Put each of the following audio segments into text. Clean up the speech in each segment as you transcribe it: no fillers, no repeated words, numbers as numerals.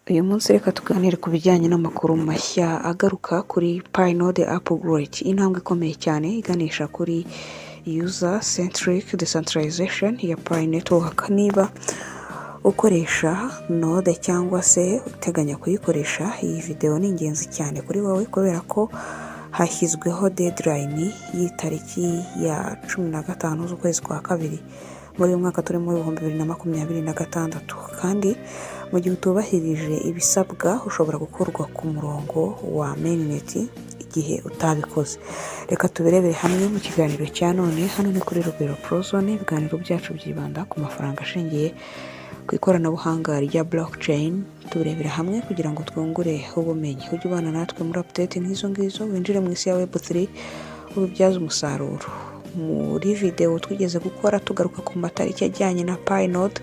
Uyu munsi reka tuganire ku bijyanye n'amakuru mashya agaruka kuri Pi Node upgrade, intambwe ikomeye cyane iganisha kuri user centric decentralization ya Pi network. Niba ukoresha node cyangwa se uteganya kuyikoresha, iyi video ni ingenzi cyane kuri wowe kubera ko hashyizweho deadline y'itariki ya 15 z'ukwezi kwa kabiri muri uyu mwaka turimo 2026, kandi mu gihe utubahirije ibisabwa ushobora gukorwa ku murongo wa mainnet igihe utabikoze. Reka tubirebere hamwe mu kiganiro cya none. Hano ni kuri Rugwiro Prozone. Ibiganiro byacu byibanda ku mafaranga ashingiye ku ikoranabuhanga rya blockchain. Tubirebera hamwe kugira ngo twungure ubumenyi. Ujye ubana natwe muri update nk'izo ngizo, winjire mu isi ya web3 ubibyaza umusaruro. Muri video twigeze gukora tugaruka ku matariki ajyanye na Pi Node,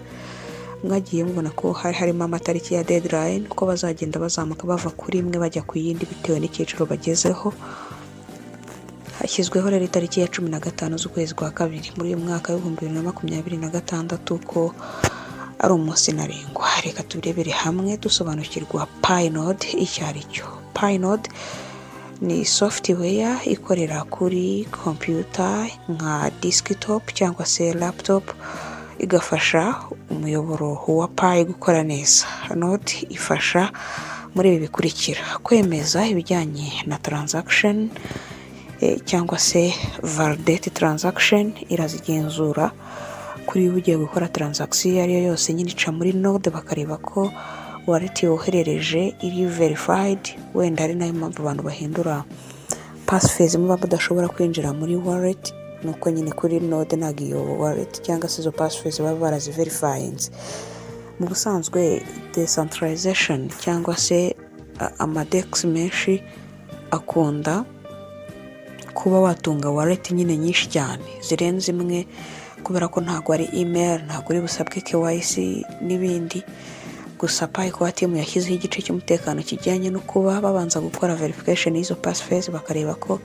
mwagiye mubona ko harimo amatariki ya deadline ko bazagenda bazamuka bava kuri imwe bajya ku yindi bitewe n'icyiciro bagezeho. Hashyizweho rero itariki ya 15 z'ukwezi kwa kabiri muri uyu mwaka wa 2026 ko ari umunsi ntarengwa. Reka tubirebere hamwe dusobanukirwa Pi Node icyo ari cyo. Pi Node ni software ikorera kuri computer nka desktop cyangwa se laptop, igafasha umuyoboro wa Pi gukora neza. Node ifasha muri ibi bikurikira: kwemeza ibijyanye na transaction cyangwa se validate transaction, irazigenzura kuri ugiye gukora transaction ari yo yose, nyine ica muri node bakareba ko wallet yoherereje iri verified. Wenda ari nayo mpamvu abantu bahindura passphrase muba badashobora kwinjira muri wallet, nuko nyine kuri node ntabwo iyo wallet cyangwa se izo passphrase baba baraziverifyinze. Mu busanzwe decentralization cyangwa se amadex menshi akunda kuba watunga wallet nyine nyinshi cyane zirenze imwe, kubera ko ntabwo ari email, ntabwo ari busabwe KYC n'ibindi. Gusa Pi kuba team yashyizeho igice cy'umutekano kijyanye no kuba babanza gukora verification y'izo passphrase bakareba ko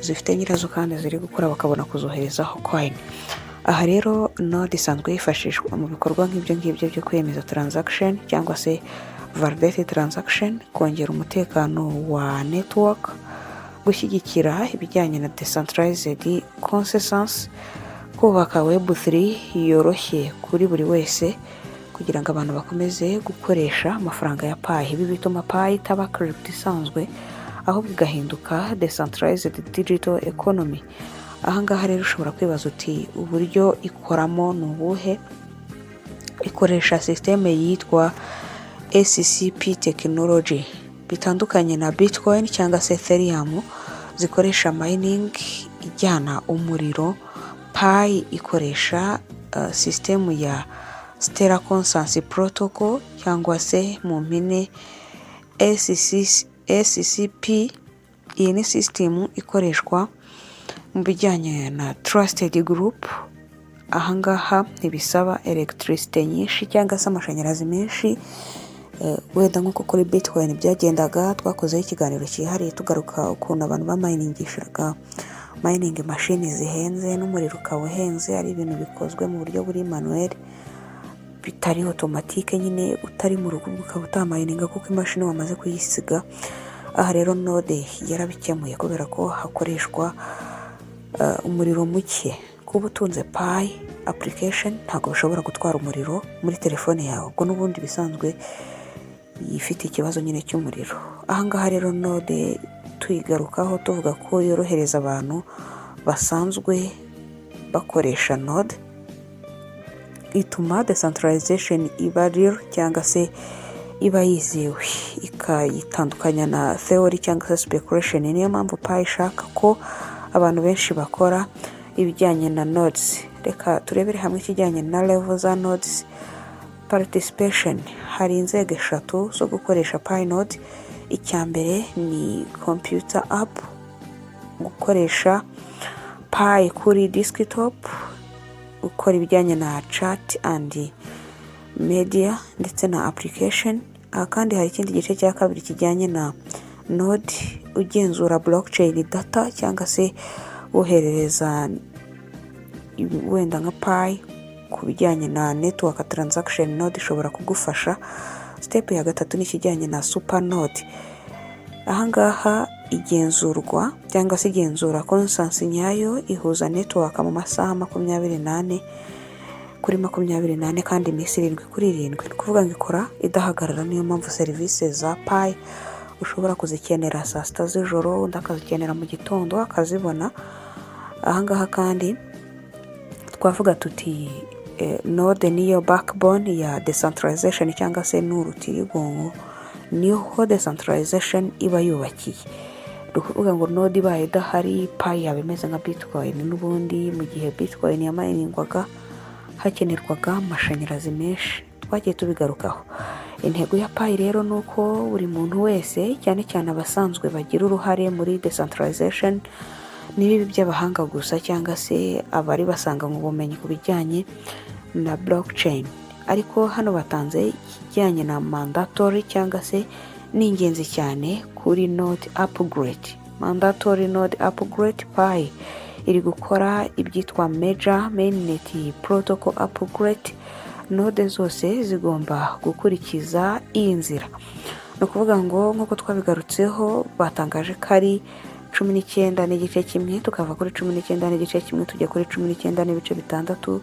zifite nyirazo kandi ziri gukora, bakabona kuzoherezaho coin. Aha rero node isanzwe yifashishwa mu bikorwa nk'ibyo ngibyo byo kwemeza transaction cyangwa se validate transaction, kongera umutekano wa network, gushyigikira ibijyanye na decentralized consensus, kubaka web3 yoroshye kuri buri wese kugira ngo abantu bakomeze gukoresha amafaranga ya Pi. Ibi bituma Pi itaba crypto isanzwe, ahubwo igahinduka decentralized digital economy. Ahangaha rero ushobora kwibaza uti uburyo ikoramo ni ubuhe? Ikoresha systeme yitwa SCP technology, bitandukanye na Bitcoin cyangwa se Ethereum zikoresha mining ijyana umuriro. Pi ikoresha system ya Stellar Consensus Protocol cyangwa se mu mpine SCP. Iyi ni system ikoreshwa mu bijyanye na trusted group. Ahangaha ntibisaba electricity nyinshi cyangwa se amashanyarazi menshi, wenda nk'uko kuri Bitcoin byagendaga. Twakozeho ikiganiro cyihariye tugaruka ukuntu abantu bamayiningishaga mining machine zihenze n'umuriro ukaba uhenze, ari ibintu bikozwe mu buryo buri manuel bitari automatique, nyine utari mu rugo ukaba utamayininga kuko imashini wamaze kuyisiga. Aha rero node yarabikemuye kubera ko hakoreshwa umuriro muke. Kuba utunze Pi application ntabwo bishobora gutwara umuriro muri telefone yawe, ubwo n'ubundi bisanzwe yifite ikibazo nyine cy'umuriro. Ahangaha rero node tuyigarukaho tuvuga ko yorohereza abantu basanzwe bakoresha node, ituma decentralization iba real cyangwa se iba yizewe, ikayitandukanya na theory cyangwa se speculation. Niyo mpamvu Pi ishaka ko abantu benshi bakora ibijyanye na nodes. Reka turebere hamwe ikijyanye na level za nodes. Participation, hari inzego eshatu zo gukoresha Pi Node. Icya mbere ni computer app, gukoresha Pi kuri desktop, gukora ibijyanye na chat and media ndetse na application. Kandi hari ikindi gice cya kabiri kijyanye na node, ugenzura blockchain data cyangwa se woherereza wenda nka Pi ku bijyanye na network transaction. Node ishobora kugufasha Step ya gatatu ni ikijyanye na SuperNode. Ahangaha igenzurwa cyangwa se igenzura constance nyayo ihuza network mu masaha 24 kuri 24 kandi iminsi 7 kuri 7. Ni kuvuga ngo ikora idahagarara. Niyo mpamvu serivisi za Pi ushobora kuzikenera saa 6 z'ijoro, ndakazikenera mu gitondo akazibona. Ahangaha kandi twavuga tuti Node niyo backbone ya decentralization cyangwa se n'urutirigongo niho decentralization iba yubakiye. Dukuvuga ngo Node ibaye idahari Pi yawe imeze nka Bitcoin. N'ubundi mu gihe Bitcoin yamayiningwaga hakenerwaga amashanyarazi menshi, twagiye tubigarukaho. Intego ya Pi rero nuko buri muntu wese cyane cyane abasanzwe bagira uruhare muri decentralization nibibi by'abahanga gusa cyangwa se abari basanga mu bumenyi ku bijyanye na blockchain. Ariko hano batanze ikijyanye na mandatory cyangwa se n'ingenzi cyane kuri node upgrade. Mandatory node upgrade Pi iri gukora ibyitwa major mainnet protocol upgrade. Node zose zigomba gukurikiza iyi nzira. No kuvuga ngo nkuko twabigarutseho batangaje kari 19.1 tukava kuri 19.1 tujya kuri 19.6,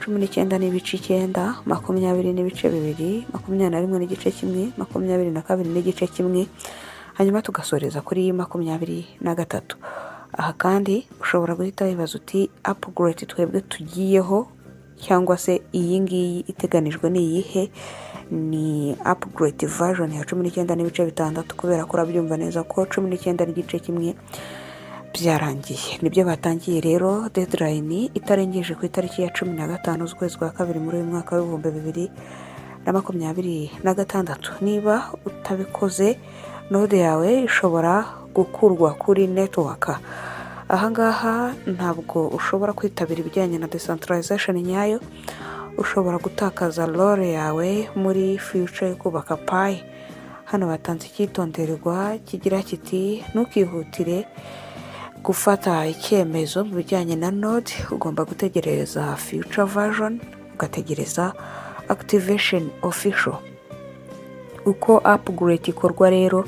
19.9, 20.2, 21.1, 22.1, hanyuma tugasoreza kuri 23. Aha kandi ushobora guhita wibaza uti upgrade twebwe tugiyeho cyangwa se iyi ngiyi iteganijwe ni iyihe? Ni upgrade version ya 19.6 kubera ko urabyumva neza ko 19.1 byarangiye. Nibyo batangiye rero. Deadline itarengeje ku itariki ya 15 z'ukwezi kwa kabiri muri uyu mwaka wa 2026. Niba utabikoze node yawe ishobora gukurwa kuri network. Ahangaha ntabwo ushobora kwitabira ibijyanye na decentralization nyayo, ushobora gutakaza role yawe muri future yo kubaka Pi. Hano batanze icyitonderwa kigira kiti ntukihutire gufata icyemezo mu bijyanye na node, ugomba gutegereza future version, ugategereza activation official. Uko upgrade ikorwa rero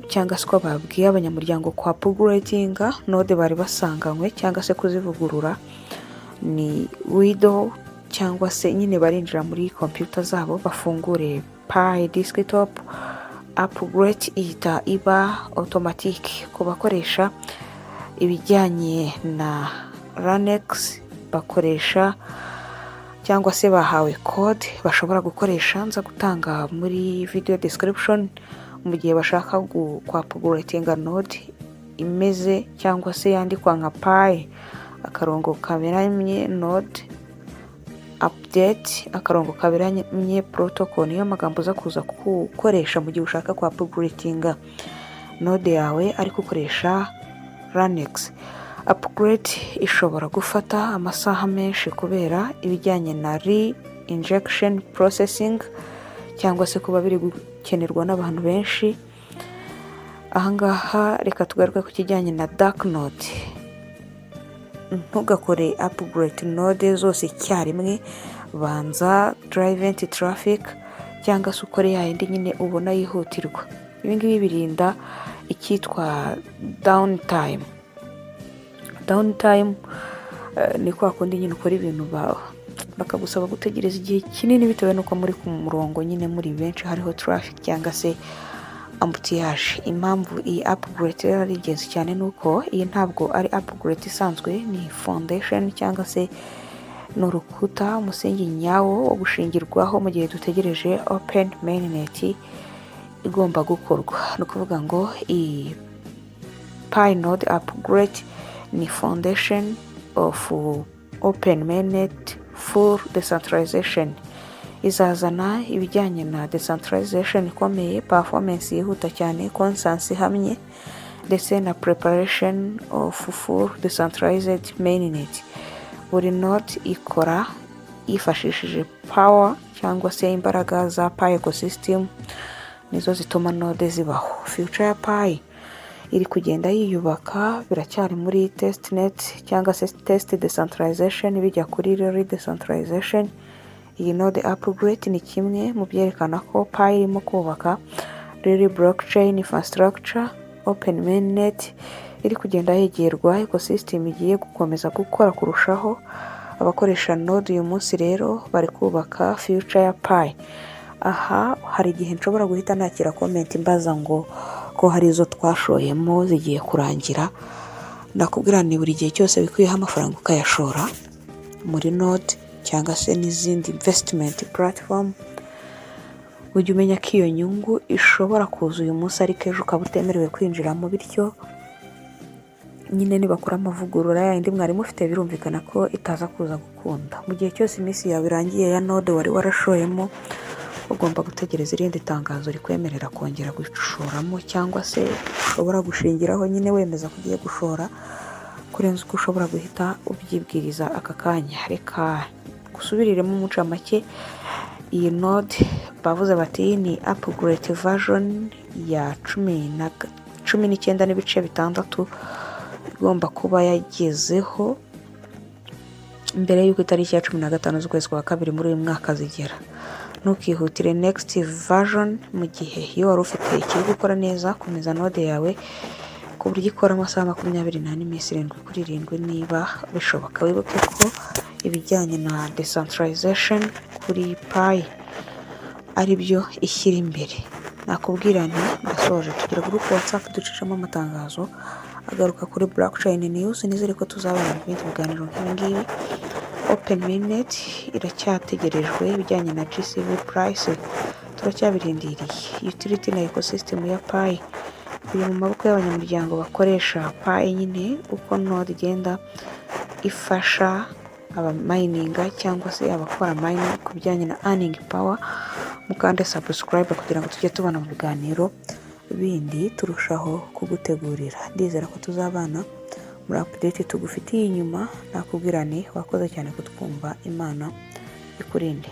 cyangwa se ko babwiye abanyamuryango kwa upgradinga node bari basanganywe cyangwa se kuzivugurura ni widow cyangwa se nyine barinjira muri computer zabo bafungure Pi desktop. Upgrade ihita iba automatic ku bakoresha ibijyanye na Linux bakoresha cyangwa se bahawe code bashobora gukoresha, nza gutanga muri video description mu gihe bashaka upgradinga node imeze cyangwa se yandikwa nka Pi akarongo kaberanye node update akarongo kaberanye protocol. Niyo magambo uza kuza gukoresha mu gihe ushaka upgradinga node yawe ariko ukoresha Linux. Upgrade ishobora gufata amasaha menshi kubera ibijyanye na re-injection processing cyangwa se kuba biri gukenerwa n'abantu benshi. Ahangaha reka tugaruke ku kijyanye na dark node. Ntugakore upgrade node zose icyarimwe, banza drive traffic cyangwa se ukore yayindi nyine ubona yihutirwa. Ibi ngibi birinda icyitwa downtime. Downtime ni kwa kundi nyine ukora ibintu bakagusaba gutegereza igihe kinini bitewe nuko muri ku murongo nyine muri benshi hariho traffic cyangwa se embouteillage. Impamvu iyi upgrade ari ingenzi cyane nuko iyi ntabwo ari upgrade isanzwe, ni foundation cyangwa se n'urukuta, umusingi nyawo wo gushingirwaho mu gihe dutegereje open mainnet igomba gukorwa. No kuvuga ngo iyi Pi node upgrade ni foundation of open mainnet full decentralization. Izazana ibijyanye na decentralization ikomeye, performance yihuta cyane, constance hamwe ndetse na preparation of full decentralized mainnet. Buri node ikora yifashishije power cyangwa se imbaraga za Pi ecosystem nizo zituma node zibaho. Future ya Pi iri kugenda yiyubaka, biracyari muri testnet cyangwa se test decentralization bijya kuri real decentralization. iyi node upgrade ni kimwe mu byerekana ko Pi irimo kubaka riri blockchain infrastructure open mainnet iri kugenda yegerwa ecosystem igiye gukomeza gukora kurushaho. Abakoresha node uyu munsi rero bari kubaka future ya Pi. Aha hari igihe nshobora guhita nakira comment imbaza ngo ko hari izo twashoyemo zigiye kurangira. Nakubwira ni buri gihe cyose bikwiyeho amafaranga ukayashora muri node cyangwa se n'izindi investment platform, ujye umenya ko iyo nyungu ishobora kuza uyu munsi ariko ejo ukaba utemerewe kwinjiramo, bityo nyine nibakora amavugurura yandi mwari mufite birumvikana ko itaza kuza gukunda. Mu gihe cyose iminsi yawe irangiye ya node wari warashoyemo, ugomba gutegereza irindi tangazo rikwemerera kongera gushoramo, cyangwa se ushobora gushingiraho nyine wemeza ko ugiye gushora kurenza uko ushobora guhita ubyibwiriza aka kanya. Reka gusubiriremo umucamake. Iyi node bavuze bati ni upgrade version ya 19.6 igomba kuba yagezeho mbere y'uko itariki ya 15 z'ukwezi kwa kabiri muri uyu mwaka zigera. Ntukihutire next version mu gihe iyo wari ufite ikiri gukora neza. Komeza node yawe ku buryo ikora amasaha 24 iminsi 7 niba bishoboka. Wibuke ko ibijyanye na decentralization kuri Pi ari byo ishyira imbere. Nakubwira nti ndasoje, tugira group WhatsApp ducishamo amatangazo agaruka kuri blockchain news. Nizere ko tuzabana mu bindi biganiro nk'ibi. Open mainnet iracyategerejwe, ibijyanye na GCV price turacyabirindiriye. Utility na ecosystem ya Pi biri mu maboko y'abanyamuryango bakoresha Pi nyine. Uko node igenda ifasha aba mininga cyangwa se abakora mining ku bijyanye na earning power, mukande subscribe kugira ngo tujye tubana mu biganiro bindi turushaho kugutegurira. Ndizera ko tuzabana muri update tugufitiye inyuma. Nakubwira ni wakoze cyane kutwumva. Imana ikurinde.